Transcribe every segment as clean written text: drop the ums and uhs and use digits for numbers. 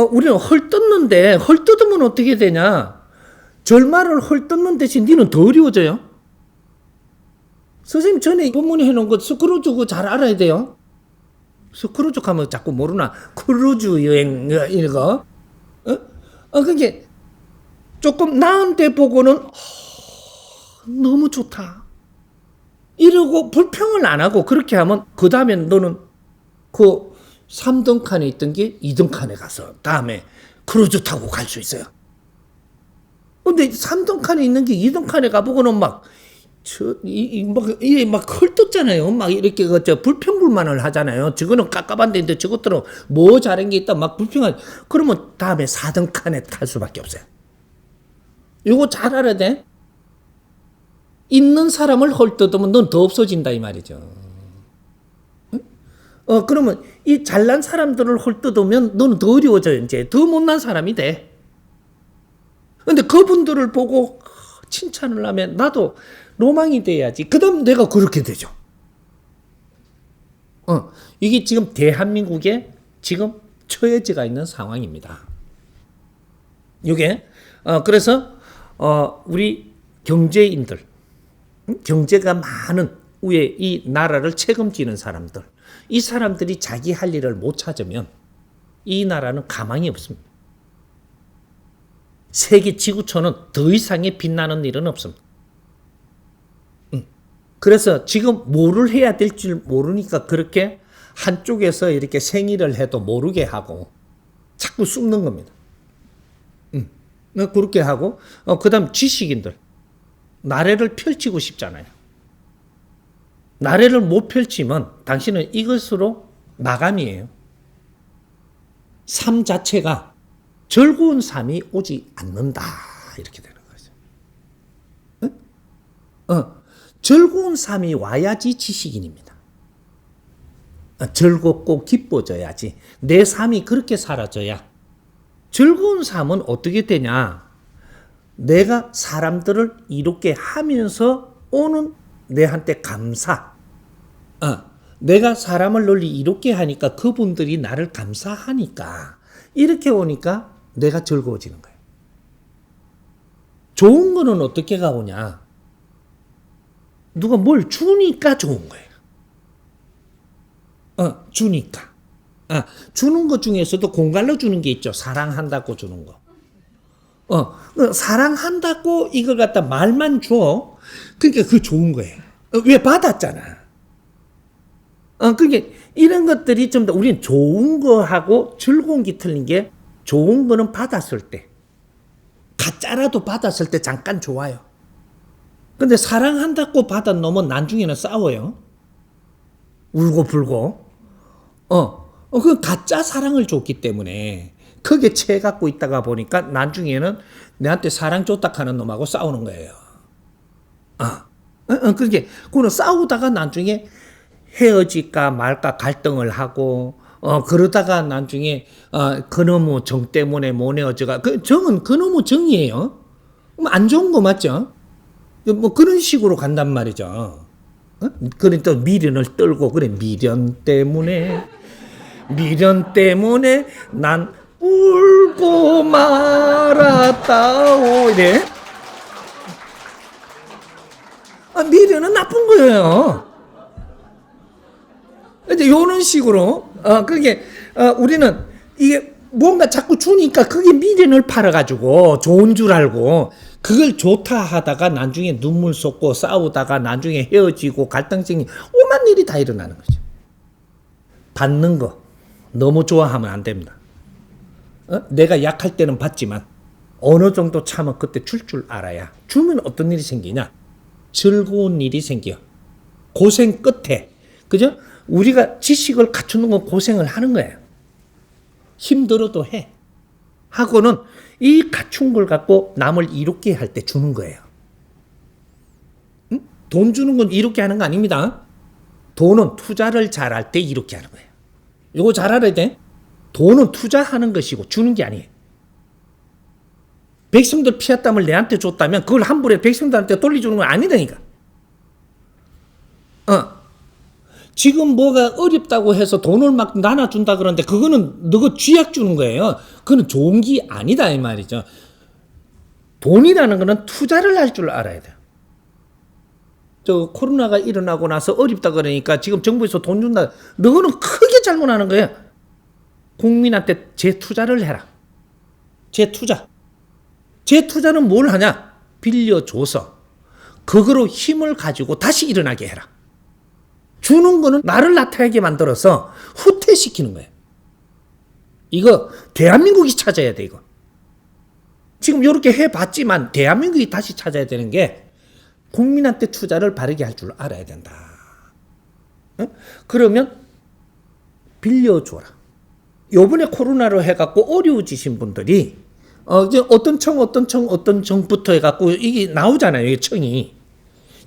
우리는 헐 떴는데 헐 뜯으면 어떻게 되냐? 절말을 헐 뜯는 대신 니는 더 어려워져요. 선생님 전에 본문에 해놓은 거 스크루즈 그거 잘 알아야 돼요. 스크루즈 하면 자꾸 모르나? 크루즈 여행 이거. 그게 조금 나은데 보고는 너무 좋다. 이러고 불평을 안 하고 그렇게 하면 그 다음에 너는 그 3등 칸에 있던 게 2등 칸에 가서 다음에 크루즈 타고 갈 수 있어요. 근데 3등 칸에 있는 게 2등 칸에 가보고는 막 헐떴잖아요. 막 이렇게 불평불만을 하잖아요. 저거는 깝깝한데 저것들은 뭐 잘한 게 있다 막 불평하지. 그러면 다음에 4등 칸에 탈 수밖에 없어요. 요거 잘 알아야 돼. 있는 사람을 헐뜯으면 넌 더 없어진다 이 말이죠. 그러면 이 잘난 사람들을 헐뜯으면 너는 더 어려워져요. 이제 더 못난 사람이 돼. 근데 그분들을 보고 칭찬을 하면 나도 로망이 돼야지. 그 다음 내가 그렇게 되죠. 이게 지금 대한민국에 지금 처해지가 있는 상황입니다. 이게 그래서 우리 경제인들, 경제가 많은 위에 이 나라를 책임지는 사람들, 이 사람들이 자기 할 일을 못 찾으면 이 나라는 가망이 없습니다. 세계 지구촌은 더 이상의 빛나는 일은 없습니다. 그래서 지금 뭐를 해야 될 줄 모르니까 그렇게 한쪽에서 이렇게 생일을 해도 모르게 하고 자꾸 숨는 겁니다. 그렇게 하고 그 다음 지식인들 나래를 펼치고 싶잖아요. 나래를 못 펼치면 당신은 이것으로 마감이에요. 삶 자체가 즐거운 삶이 오지 않는다 이렇게 되는 거죠. 즐거운 삶이 와야지 지식인입니다. 즐겁고 기뻐져야지. 내 삶이 그렇게 사라져야. 즐거운 삶은 어떻게 되냐? 내가 사람들을 이롭게 하면서 오는 내한테 감사. 내가 사람을 널리 이롭게 하니까 그분들이 나를 감사하니까 이렇게 오니까 내가 즐거워지는 거예요. 좋은 거는 어떻게 가오냐? 누가 뭘 주니까 좋은 거예요. 주니까. 주는 것 중에서도 공갈로 주는 게 있죠. 사랑한다고 주는 거. 사랑한다고 이걸 갖다 말만 줘. 그러니까 그게 좋은 거예요. 왜 받았잖아. 그게 이런 것들이 좀 더 우리는 좋은 거하고 즐거운 게 틀린 게 좋은 거는 받았을 때. 가짜라도 받았을 때 잠깐 좋아요. 근데 사랑한다고 받은 놈은 나중에는 싸워요. 울고 불고. 그 가짜 사랑을 줬기 때문에 그게 채 갖고 있다가 보니까 나중에는 내한테 사랑 줬다 하는 놈하고 싸우는 거예요. 그게 그거는 싸우다가 나중에 헤어질까 말까 갈등을 하고 그러다가 나중에 그놈의 정 때문에 못 헤어져가 그 정은 그놈의 정이에요. 안 좋은 거 맞죠? 뭐 그런 식으로 간단 말이죠. 그러니까 미련을 떨고 그래 미련 때문에 난 울고 말았다오 이래. 미련은 나쁜 거예요. 이제 이런 식으로 그게 우리는 이게 뭔가 자꾸 주니까 그게 미련을 팔아가지고 좋은 줄 알고 그걸 좋다 하다가 나중에 눈물 쏟고 싸우다가 나중에 헤어지고 갈등 생기 오만 일이 다 일어나는 거죠. 받는 거 너무 좋아하면 안 됩니다. 내가 약할 때는 받지만 어느 정도 참아 그때 줄 알아야. 주면 어떤 일이 생기냐? 즐거운 일이 생겨. 고생 끝에. 그죠? 우리가 지식을 갖추는 건 고생을 하는 거예요. 힘들어도 해. 하고는 이 갖춘 걸 갖고 남을 이롭게 할 때 주는 거예요. 돈 주는 건 이롭게 하는 거 아닙니다. 돈은 투자를 잘할 때 이롭게 하는 거예요. 이거 잘 알아야 돼. 돈은 투자하는 것이고 주는 게 아니에요. 백성들 피했땀을 내한테 줬다면 그걸 함부로 백성들한테 돌려주는 건 아니라니까. 지금 뭐가 어렵다고 해서 돈을 막 나눠준다 그러는데 그거는 너가 쥐약 주는 거예요. 그거는 좋은 게 아니다 이 말이죠. 돈이라는 거는 투자를 할 줄 알아야 돼요. 저 코로나가 일어나고 나서 어렵다 그러니까 지금 정부에서 돈 준다. 너는 크게 잘못하는 거예요. 국민한테 재투자를 해라. 재투자. 재투자는 뭘 하냐? 빌려줘서 그거로 힘을 가지고 다시 일어나게 해라. 주는 거는 나를 나타나게 만들어서 후퇴시키는 거예요. 이거 대한민국이 찾아야 돼 이거. 지금 이렇게 해봤지만 대한민국이 다시 찾아야 되는 게 국민한테 투자를 바르게 할 줄 알아야 된다. 그러면 빌려줘라. 요번에 코로나로 해갖고 어려워지신 분들이 이제 어떤 청부터 해갖고 이게 나오잖아요. 이 청이.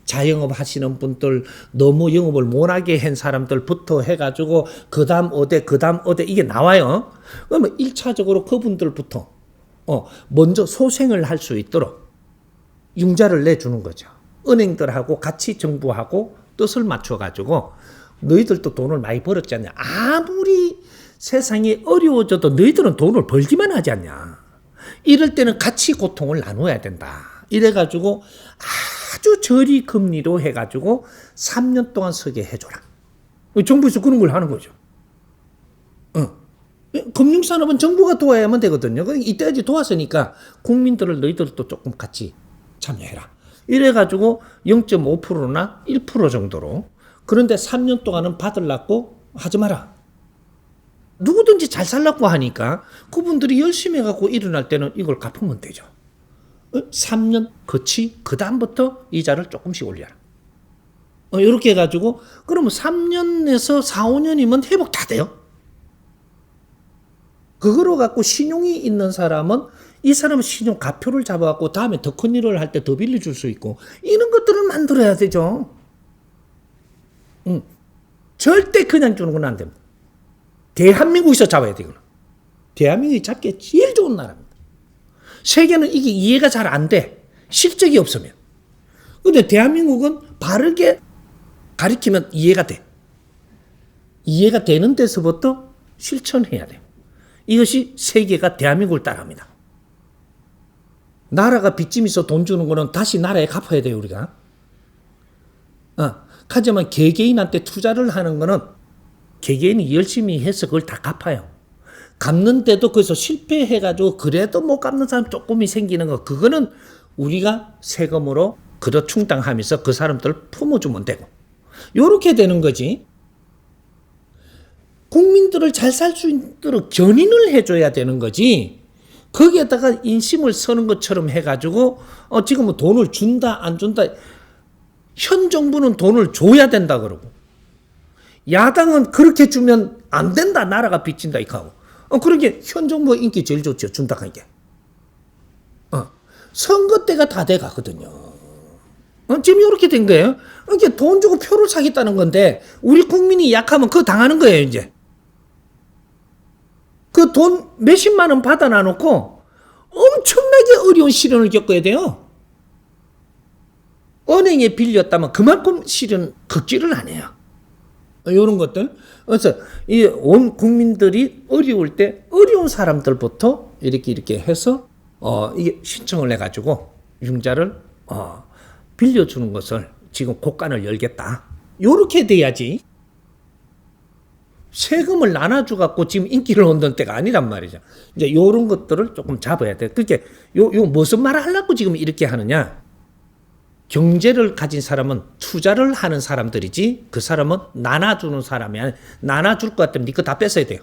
자영업 하시는 분들, 너무 영업을 못하게 한 사람들부터 해가지고 그 다음 어디 이게 나와요. 그러면 1차적으로 그분들부터 먼저 소생을 할 수 있도록 융자를 내주는 거죠. 은행들하고 같이 정부하고 뜻을 맞춰가지고 너희들도 돈을 많이 벌었지 않냐. 아무리 세상이 어려워져도 너희들은 돈을 벌기만 하지 않냐. 이럴 때는 같이 고통을 나눠야 된다. 이래가지고 아주 저리 금리로 해가지고 3년 동안 서게 해줘라. 정부에서 그런 걸 하는 거죠. 금융산업은 정부가 도와야만 되거든요. 이때까지 도왔으니까 국민들을 너희들도 조금 같이 참여해라. 이래가지고 0.5%나 1% 정도로. 그런데 3년 동안은 받으려고 하지 마라. 누구든지 잘 살라고 하니까 그분들이 열심히 해갖고 일어날 때는 이걸 갚으면 되죠. 3년 거치 그 다음부터 이자를 조금씩 올려라. 이렇게 해가지고 그러면 3년에서 4, 5년이면 회복 다 돼요. 그거로 갖고 신용이 있는 사람은 이 사람은 신용 가표를 잡아갖고 다음에 더 큰 일을 할 때 더 빌려줄 수 있고 이런 것들을 만들어야 되죠. 절대 그냥 주는 건 안 됩니다. 대한민국에서 잡아야 되거든. 대한민국이 잡기에 제일 좋은 나라입니다. 세계는 이게 이해가 잘 안 돼. 실적이 없으면. 근데 대한민국은 바르게 가리키면 이해가 돼. 이해가 되는 데서부터 실천해야 돼요. 이것이 세계가 대한민국을 따라합니다. 나라가 빚짐 있어 돈 주는 거는 다시 나라에 갚아야 돼요, 우리가. 하지만 개개인한테 투자를 하는 거는 개개인이 열심히 해서 그걸 다 갚아요. 갚는데도 거기서 실패해가지고 그래도 못 갚는 사람 조금이 생기는 거, 그거는 우리가 세금으로 그도 충당하면서 그 사람들을 품어주면 되고. 요렇게 되는 거지. 국민들을 잘 살 수 있도록 견인을 해줘야 되는 거지. 거기에다가 인심을 서는 것처럼 해가지고 지금은 돈을 준다 안 준다. 현 정부는 돈을 줘야 된다 그러고 야당은 그렇게 주면 안 된다, 나라가 빚진다 이렇게 하고. 그러게 현 정부가 인기 제일 좋죠, 준다 하니까. 선거 때가 다 돼 가거든요. 지금 이렇게 된 거예요. 이게 돈 주고 표를 사겠다는 건데 우리 국민이 약하면 그거 당하는 거예요. 이제 그 돈 몇십만 원 받아 놔놓고 엄청나게 어려운 시련을 겪어야 돼요. 은행에 빌렸다면 그만큼 실은 극지를 안 해요. 이런 것들. 그래서 이 온 국민들이 어려울 때 어려운 사람들부터 이렇게 해서 이게 신청을 해가지고 융자를 빌려주는 것을 지금 곳간을 열겠다. 요렇게 돼야지. 세금을 나눠주갖고 지금 인기를 얻는 때가 아니란 말이죠. 이제 요런 것들을 조금 잡아야 돼. 그게 요 무슨 말을 하려고 지금 이렇게 하느냐. 경제를 가진 사람은 투자를 하는 사람들이지 그 사람은 나눠주는 사람이 아니야. 나눠줄 것 같으면 네 거 다 뺏어야 돼요.